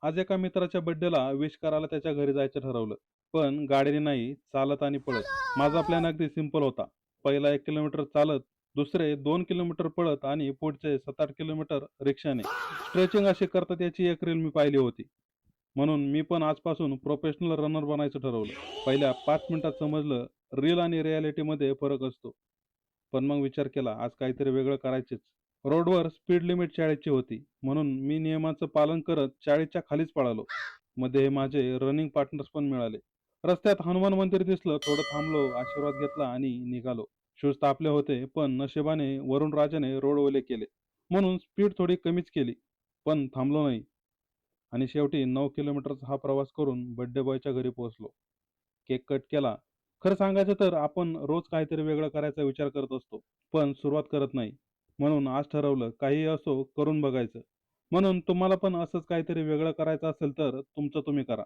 आज एका मित्राच्या बर्थडेला विश करायला त्याच्या घरी जायचं ठरवलं. पण गाडीने नाही, चालत आणि पळत. माझा प्लॅन अगदी सिंपल होता. पहिला 1 किलोमीटर चालत, दुसरे 2 किलोमीटर पळत आणि पुढचे 7-8 किलोमीटर रिक्षाने. स्ट्रेचिंग अशी करतात याची एक रील मी पाहिली होती. म्हणून मी पण आजपासून प्रोफेशनल रनर बनायचं ठरवलं. पहिल्या 5 मिनिटात समजलं रील आणि रिॲलिटीमध्ये फरक असतो. पण मग विचार केला आज काहीतरी वेगळं करायचेच. रोडवर स्पीड लिमिट 40ची होती. म्हणून मी नियमाचं पालन करत 40च्या खालीच पळालो. मध्ये माझे रनिंग पार्टनर्स पण मिळाले. रस्त्यात हनुमान मंदिर दिसलं, थोडं थांबलो, आशीर्वाद घेतला आणि निघालो. शूज तापले होते, पण नशिबाने वरुण राजाने रोड ओले केले. म्हणून स्पीड थोडी कमीच केली. पण थांबलो नाही. आणि शेवटी 9 किलोमीटरचा हा प्रवास करून बर्थडे बॉयच्या घरी पोहोचलो. केक कट केला. खरं सांगायचं तर आपण रोज काहीतरी वेगळं करायचा विचार करत असतो, पण सुरुवात करत नाही. म्हणून आज ठरवलं काहीही असो करून बघायचं. म्हणून तुम्हाला पण असंच काहीतरी वेगळं करायचं असेल तर तुमचं तुम्ही करा.